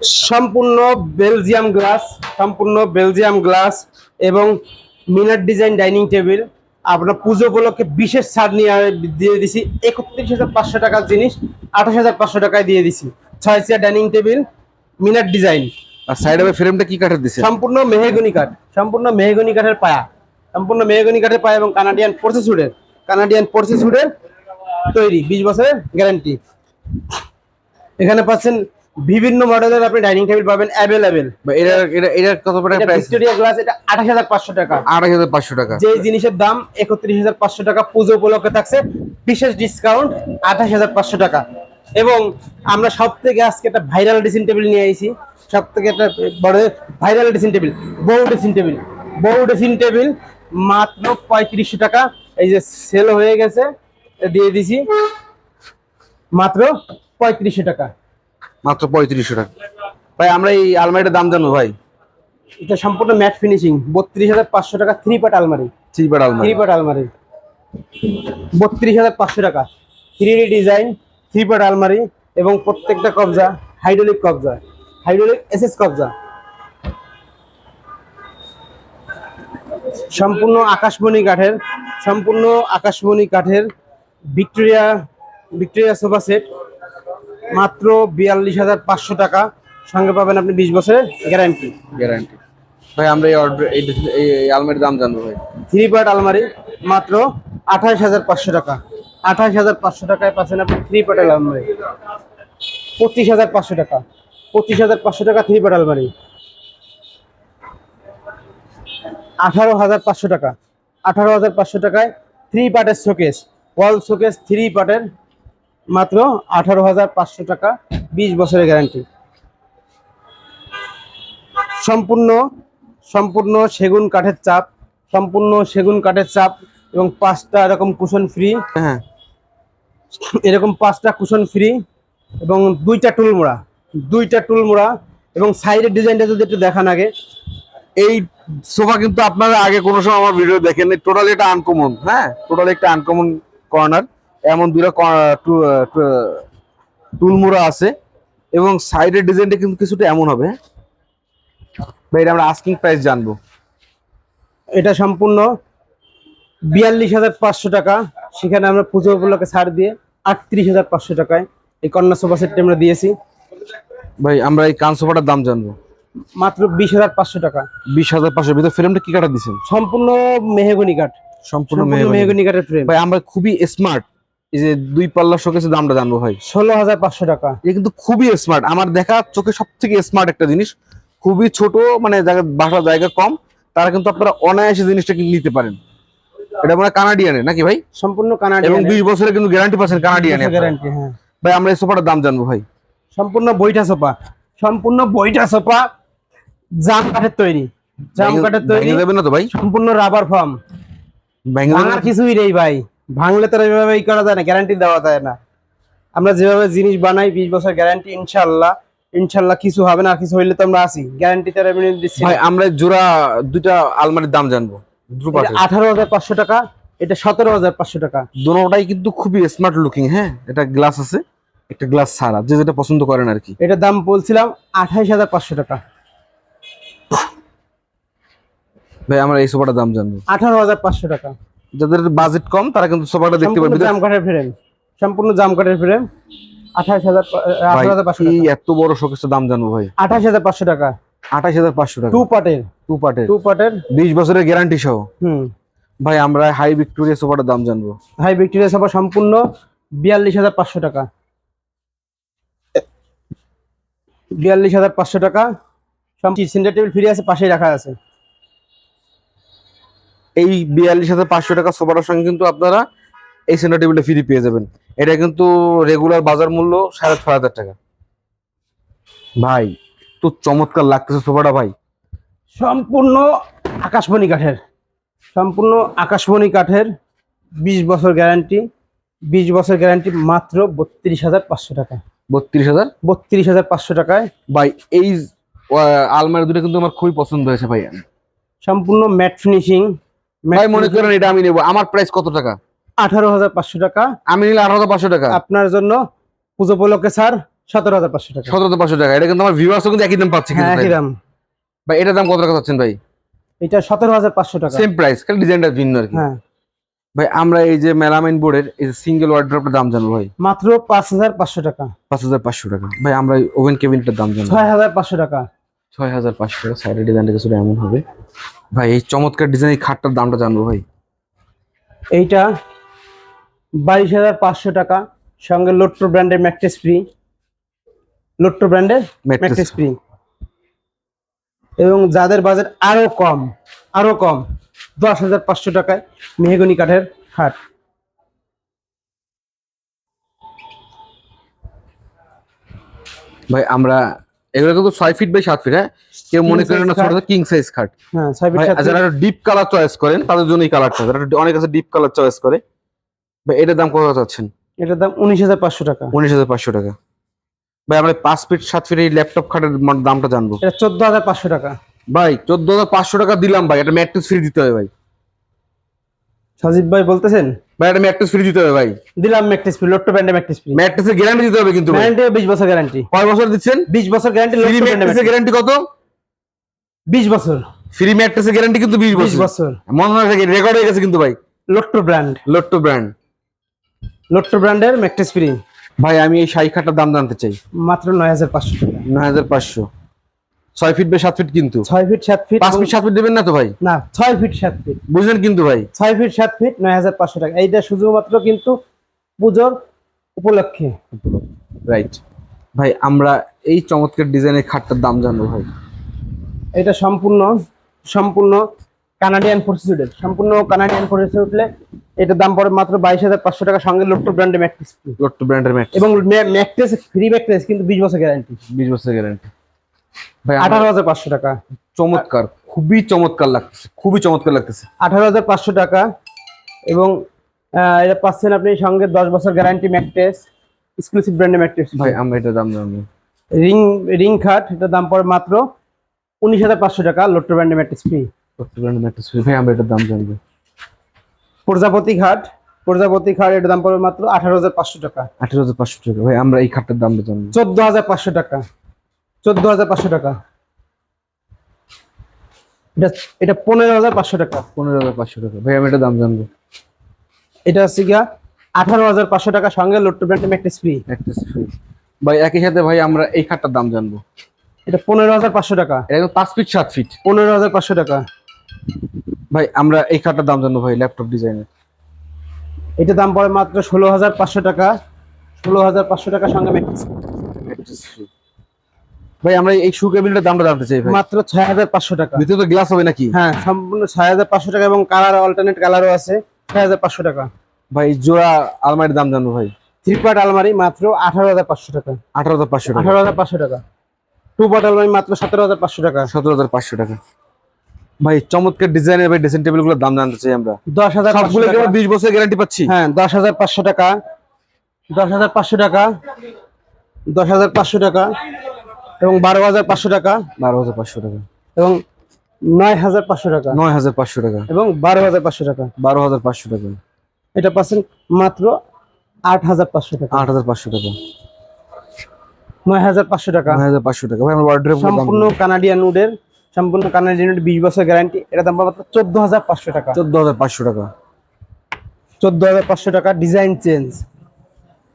সম্পূর্ণ Belgium glass, সম্পূর্ণ Belgium glass এবং মিনার ডিজাইন ডাইনিং টেবিল। আপনার পুজো উপলক্ষে বিশেষ ছাড় নিয়ে দিয়ে দিছি। ৩১,৫০০ টাকার জিনিস ২৮,৫০০ টাকায় দিয়ে দিছি। ৬ chair dining table, Minar design. আর সাইড অফ ফ্রেমটা কি কাঠের দিছে? সম্পূর্ণ মেহগনি কাঠ, সম্পূর্ণ মেহগনি কাঠের পায়া, সম্পূর্ণ মেহগনি কাঠের পায়া এবং কানাডিয়ান প্রসেসুডের, কানাডিয়ান প্রসেসুডের তৈরি, 20 বছরের গ্যারান্টি। এখানে পাচ্ছেন বিভিন্ন মডেলের আপনি ডাইনিং টেবিল পাবেন অ্যাভেলেবেল। এটা কত টাকা প্রাইস? ভিক্টোরিয়া গ্লাস, এটা ২৮,৫০০ টাকা। ২৮,৫০০ টাকা। যে জিনিসের দাম ৩১,৫০০ টাকা, পুজো উপলক্ষে থাকছে বিশেষ ডিসকাউন্ট ২৮,৫০০ টাকা। এবং আমরা সব থেকে আজকে একটা ভাইরাল ড্রেসিং টেবিল নিয়ে আইছি, সব থেকে একটা বড় ভাইরাল ড্রেসিং টেবিল, বউ ড্রেসিং টেবিল। বউ ড্রেসিং টেবিল মাত্র ৩৫০০ টাকা। এই যে সেল হয়ে গেছে, দিয়ে দিছি মাত্র ৩৫০০ টাকা। মাত্র ৩৫০০ টাকা। ভাই আমরা এই আলমারিটার দাম জানবো ভাই। এটা সম্পূর্ণ ম্যাট ফিনিশিং, ৩২,৫০০ টাকা। থ্রি পার্ট আলমারি, থ্রি পার্ট আলমারি, থ্রি পার্ট আলমারি ৩২,৫০০ টাকা। 3D ডিজাইন থ্রি পার্ট আলমারি এবং প্রত্যেকটা কবজা হাইড্রোলিক কবজা, হাইড্রোলিক এসএস কবজা। সম্পূর্ণ আকাশমণি কাঠের, সম্পূর্ণ আকাশমণি কাঠের ভিক্টোরিয়া, ভিক্টোরিয়া সোফা সেট মাত্র ৪২,৫০০ টাকা। সঙ্গে পাবেন আপনি 20 বছরের গ্যারান্টি। গ্যারান্টি। ভাই আমরা এই অর্ডার এই আলমারির দাম জানবো ভাই। থ্রি পার্ট আলমারি মাত্র ২৮,৫০০ টাকা। ২৮,৫০০ টাকায় পাচ্ছেন আপনি থ্রি পার্ট আলমারি। ২৫,৫০০ টাকা, ২৫,৫০০ টাকা থ্রি পার্ট আলমারি। ১৮,৫০০ টাকা, ১৮,৫০০ টাকায় থ্রি পার্টের শোকেস, ওয়াল শোকেস থ্রি পার্টের মাত্র ১৮,৫০০ টাকা, 20 বছরের গ্যারান্টি। সম্পূর্ণ, সম্পূর্ণ সেগুন কাঠের চাপ, সম্পূর্ণ সেগুন কাঠের চাপ এবং 5টা এরকম কুশন ফ্রি। হ্যাঁ, এরকম 5টা কুশন ফ্রি এবং 2টা টুল মোড়া, 2টা টুল মোড়া। এবং সাইডের ডিজাইনটা যদি একটু দেখান আগে। এই সোফা কিন্তু আপনারা আগে কোনো সময় আমার ভিডিও দেখেন, টোটালি এটা আনকমন। হ্যাঁ, টোটালি একটা আনকমন কর্নার। এমন দুটো টুলমুড়া আছে এবং সাইডের ডিজাইনটা কিন্তু কিছুটা এমন হবে। ভাই এটা আমরা আস্কিং প্রাইস জানবো। এটা সম্পূর্ণ ৪২,৫০০ টাকা। সেখানে আমরা পুজো উপলক্ষে ছাড় দিয়ে ৩৮,৫০০ টাকায় এই কন্যা সোফা সেটটি আমরা দিয়েছি। ভাই আমরা এই কান সোফাটার দাম জানবো মাত্র 20,৫০০ টাকা। 20,৫০০। ভিতরে ফ্রেমটা কি কাঠের দিচ্ছেন? সম্পূর্ণ মেহগনি কাঠ, সম্পূর্ণ মেহগনি কাঠের ফ্রেম। ভাই আমরা খুবই স্মার্ট, এই যে 2 পাল্লা শোকেসের দামটা জানবো ভাই। 16,৫০০ টাকা। এটা কিন্তু খুবই স্মার্ট, আমার দেখা চোখে সব থেকে স্মার্ট একটা জিনিস। খুবই ছোট, মানে বাসার জায়গা কম, তারা কিন্তু আপনারা অনায়াসে জিনিসটা কিন্তু নিতে পারেন। এটা মানে কানাডিয়ানের নাকি ভাই? সম্পূর্ণ কানাডিয়ান এবং 20 বছরের কিন্তু গ্যারান্টি পাচ্ছেন কানাডিয়ানের গ্যারান্টি। হ্যাঁ ভাই আমরা এই সোফাটার দাম জানবো ভাই। সম্পূর্ণ বইটা সোফা, সম্পূর্ণ বইটা সোফা জাম কাঠের তৈরি, জাম কাঠের তৈরি। ভেঙে যাবে না তো ভাই? সম্পূর্ণ রাবার ফর্ম, ভেঙে যাবে না? ভাঙার কিছুই নেই ভাই। ভাঙলে তো এইভাবে ই করা যায় না, গ্যারান্টি দেওয়া যায় না। আমরা যেভাবে জিনিস বানাই 20 বছর গ্যারান্টি। ইনশাআল্লাহ, ইনশাআল্লাহ কিছু হবে না। আর কিছু হইলে তো আমরা আছি, গ্যারান্টিতে দিচ্ছি ভাই। আমরা জোড়া দুইটা আলমারির দাম জানবো। 18,৫০০ টাকা, এটা 17,৫০০ টাকা। দুটোটাই কিন্তু খুবই স্মার্ট লুকিং। হ্যাঁ, এটা গ্লাস আছে, একটা গ্লাস ছাড়া, যে যেটা পছন্দ করেন আর কি। এটার দাম বলছিলাম 28,৫০০ টাকা। ভাই আমরা এই সোফাটার দাম জানবো 18,৫০০ টাকা। যাদের বাজেট কম তারা কিন্তু সোফাটা দেখতে পাবে। জাম কাঠের ফ্রেম, সম্পূর্ণ জাম কাঠের ফ্রেম। 18,500 এই এত বড় শোকেসের দাম জানবো ভাই। 28,৫০০ টাকা। 28,৫০০ টাকা। টু পার্টের, টু পার্টের, 20 বছরের গ্যারান্টি সহ। হুম। ভাই আমরা হাই ভিক্টোরিয়া সোফাটার দাম জানবো। হাই ভিক্টোরিয়া সোফা সম্পূর্ণ 42,৫০০ টাকা। 42,৫০০ টাকা। সেন্টার টেবিল ফ্রি আছে, পাশেই রাখা আছে। এই 42,৫০০ টাকা সোফাটার সঙ্গে কিন্তু আপনারা এই সেন্টার টেবিলটা ফ্রি পেয়ে যাবেন। এটা কিন্তু রেগুলার বাজার মূল্য 6,500 টাকা। ভাই তো চমৎকার লাগতেছে সোফাটা ভাই। সম্পূর্ণ আকাশমণি কাঠের, সম্পূর্ণ আকাশমণি কাঠের, 20 বছর গ্যারান্টি, 20 বছর গ্যারান্টি মাত্র 32,৫০০ টাকা। 32,000 টাকায়। ভাই এই আলমারি দুটো কিন্তু আমার খুবই পছন্দ হয়েছে ভাই। সম্পূর্ণ ম্যাট ফিনিশিং। ভাই মনে করেন এটা আমি নেবো, আমার প্রাইস কত টাকা? 18,৫০০ টাকা। আমি নিলে 18,500 টাকা। আপনার জন্য পুজো উপলক্ষে স্যার 17,500 টাকা। 17,500 টাকা। এটা কিন্তু আমার ভিউয়ার্সও কিন্তু একই দাম পাচ্ছে কিন্তু হ্যাঁ, একই দাম। ভাই। এটার দাম কত টাকা চাচ্ছেন ভাই? এটা 17,500 টাকা। সেম প্রাইস, খালি ডিজাইনটা ভিন্ন আর কি। হ্যাঁ, ভাই আমরা এই যে মেলামাইন বোর্ডের এই যে সিঙ্গেল ওয়ার্ড্রপের দাম জানবো ভাই। মাত্র 5,500 টাকা। 5,500 টাকা। ভাই আমরা ওভেন কেবিনটার দাম জানবো। 6,500 টাকা। 6,500 টাকা। সাইডের ডিজাইনটা কিছু এমন হবে ভাই। এই চমৎকার ডিজাইন এই খাটটার দামটা জানবো ভাই। এইটা 22,500 টাকা, সঙ্গে লোট্টো ব্র্যান্ডের ম্যাট্রেস ফ্রি। লোট্টো ব্র্যান্ডের Mattress ম্যাট্রেস ফ্রি। এবং যাদের বাজেট আরো কম 10,500 টাকায় মেহগনি কাঠের খাট। ভাই আমরা এগুলো কিন্তু 6 ফিট বাই 7 ফিট। হ্যাঁ, কেউ মনে করেন না ছোট কিং সাইজ খাট। হ্যাঁ, 6 ফিট ভাই 7 ফিট। যারা ডিপ কালার চয়েস করেন তাদের জন্য এই কালারটা, যারা অনেক আছে ডিপ কালার চয়েস করে। ভাই এটার দাম কত চাচ্ছেন? এটার দাম 19,500 টাকা। 19,500 টাকা। ভাই আমরা 5 ফিট 7 ফিট এই ল্যাপটপ খাটের দামটা জানবো। এটা 14,500 টাকা। ভাই 14,500 টাকা দিলাম ভাই, এটা ম্যাট্রেস ফ্রি দিতে হবে ভাই। সাজিদ ভাই বলতেছেন? ভাই এটা ম্যাট্রেস ফ্রি দিতে হবে ভাই। দিলাম ম্যাট্রেস ফ্রি, লোট্টো ব্র্যান্ডের ম্যাট্রেস ফ্রি। ম্যাট্রেসের গ্যারান্টি দিতে হবে কিন্তু ভাই। গ্যারান্টি 20 বছর গ্যারান্টি। কয় বছর দিচ্ছেন? 20 বছর গ্যারান্টি। ফ্রি লোট্টো ব্র্যান্ডের ম্যাট্রেসের গ্যারান্টি কত? 20 বছর। ফ্রি ম্যাট্রেসের গ্যারান্টি কিন্তু 20 20 বছর। বছর। মনে হয় রেকর্ড হয়ে গেছে কিন্তু ভাই। লোট্টো ব্র্যান্ড। লোট্টো ব্র্যান্ড। লোট্টো ব্র্যান্ডের ম্যাট্রেস ফ্রি। ভাই আমি এই শাড়ি খাটটার দাম জানতে চাই। মাত্র 9,500 টাকা। 9,500। 6 ফিট বাই 7 ফিট কিন্তু। 6 ফিট 7 ফিট। 5 ফিট 7 ফিট দেবেন না তো ভাই? না, 6 ফিট 7 ফিট। বুঝলেন কিন্তু ভাই। 6 ফিট 7 ফিট 9,500 টাকা। এইটা শুধুমাত্র কিন্তু পুজোর উপলক্ষে। রাইট। ভাই আমরা এই চমৎকার ডিজাইনের খাটটার দাম জানবো ভাই। এটা সম্পূর্ণ কানাডিয়ান ফোর্সিডের, সম্পূর্ণ কানাডিয়ান ফোর্সিডে উঠলে এটার দাম পড়ে মাত্র 22,500 টাকা, সঙ্গে লোট্টো ব্র্যান্ডের ম্যাট্রেস ফ্রি। লোট্টো ব্র্যান্ডের ম্যাট্রেস এবং ম্যাট্রেস ফ্রি, ম্যাট্রেস কিন্তু 20 বছর গ্যারান্টি। 20 বছর গ্যারান্টি। ভাই 18,500 টাকা। চমৎকার, খুবই চমৎকার লাগতেছে, খুবই চমৎকার লাগতেছে। 18,500 টাকা। এবং এটা পাচ্ছেন আপনি সঙ্গে 10 বছর গ্যারান্টি ম্যাট্রেস, এক্সক্লুসিভ ব্র্যান্ডের ম্যাট্রেস। ভাই আমরা এটার দাম জানবো। রিং খাট, এটার দাম পড়ে মাত্র 19,500 টাকা, লোট্টো ব্র্যান্ডের ম্যাট্রেস ফ্রি। লোট্টো ব্র্যান্ডের ম্যাট্রেস ভাই আমরা এটার দাম জানবো। প্রজাপতি খাট, এটার দাম পড়বে মাত্র 18,500 টাকা। 18,500 টাকা। ভাই আমরা এই খাটটার দামটা জানবো। 14,500 টাকা। 14,500 টাকা। এটা 15,500 টাকা। 15,500 টাকা। ভাই আমি এটার দাম জানবো। এটা হচ্ছে গিয়া 18,500 টাকা, সঙ্গে লোট্টো ব্র্যান্ডের ম্যাট্রেস ফ্রি। Mattress free. ভাই একই সাথে ভাই আমরা এই খাটটার দাম জানবো। এটা 15,500 টাকা। এটা কিন্তু 5 ফিট 7 ফিট। 15,500 টাকা। ভাই আমরা এই খাটটার দাম জানবো ভাই, ল্যাপটপ ডিজাইনের। এটা দাম পড়ে মাত্র 16,500 টাকা। 16,500 টাকা, সঙ্গে ম্যাট্রেস ফ্রি। ভাই আমরা এই শু কেবিলটার দামটা জানতে চাই ভাই। মাত্র 6,500 টাকা। ভিতরে তো গ্লাস হবে নাকি? হ্যাঁ, সম্পূর্ণ 6,500 টাকা এবং কালার অল্টারনেট কালারও আছে। 6,500 টাকা। ভাই জোড়া আলমারির দাম জানবো ভাই। 3 পার্ট আলমারি মাত্র 18,500 টাকা। 18,500 টাকা। 18,500 টাকা। 2 পার্ট আলমারি মাত্র 17,500 টাকা। 17,500 টাকা। ভাই চমৎকার ডিজাইনের ভাই ড্রেসিং টেবিল গুলোর দাম জানতে চাই আমরা। 10,500 সবগুলো কি আমরা 20 বছর গ্যারান্টি পাচ্ছি? হ্যাঁ, 10,500 টাকা। 10,500 টাকা। 10,500 টাকা এবং 12,500 টাকা 12,500 টাকা এবং 9,500 টাকা 9,500 টাকা এবং 12,500 টাকা। 12,500 টাকা। এটা পাচ্ছেন মাত্র 8,500 টাকা। 8,500 টাকা। 9,500 টাকা। 9,500 টাকা। ভাই আমরা ওয়ার্ড্রোব সম্পূর্ণ কানাডিয়ান উডের, 20 বছর গ্যারান্টি। এটা দাম মাত্র 14,500 টাকা। 14,500 টাকা। 14,500 টাকা। ডিজাইন চেঞ্জ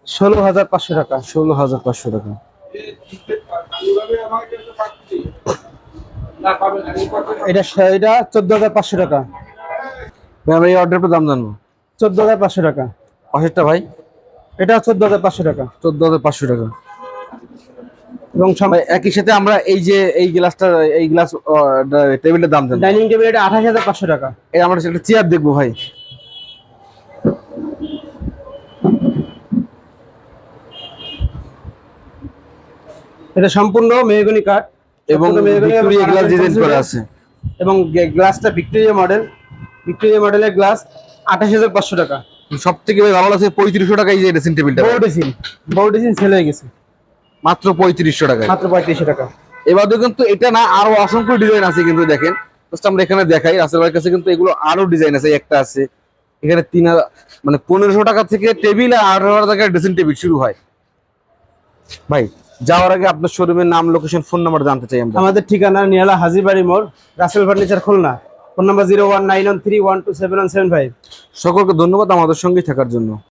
16,500 টাকা। 16,500 টাকা। এটা 14,500 টাকা। ভাই আমরা এই অর্ডারটার দাম জানবো। 14,500 টাকা। পাশেরটা ভাই এটা 14,500 টাকা 14,500 টাকা। এবং ভাই একই সাথে আমরা এই যে এই গ্লাস টেবিলের দাম জানবো। ডাইনিং টেবিল এটা 28,500 টাকা। এই আমরা একটা চেয়ার দেখবো ভাই। এটা সম্পূর্ণ মেহগনি কাঠ এবং ভিক্টোরিয়া গ্লাস ডিজাইন করা আছে এবং গ্লাসটা ভিক্টোরিয়া মডেলের গ্লাস। 28,500 টাকা। সব থেকে ভালো লাগছে 3500 টাকা এই যে ড্রেসিং টেবিলটা। বউডিসিন সেল হয়ে গেছে মাত্র 3500 টাকায়। মাত্র 3500 টাকা। এবারে কিন্তু এটা না, আরো অসংখ্য ডিজাইন আছে কিন্তু দেখেন। জাস্ট আমরা এখানে দেখাই, রাসেল ভাইয়ের কাছে কিন্তু এগুলো আরো ডিজাইন আছে। একটা আছে এখানে 3,000 মানে 1500 টাকা থেকে টেবিল আর 18,000 টাকার ড্রেসিং টেবিল শুরু হয় ভাই। যাওয়ার আগে আপনার শোরুমের নাম, লোকেশন, ফোন নাম্বার জানতে চাই আমরা। আমাদের ঠিকানা নিয়ালা হাজিবাড়ি মোড়, Russell furniture, Khulna. Phone number 01913127175। সকলকে ধন্যবাদ আমাদের সঙ্গেই থাকার জন্য।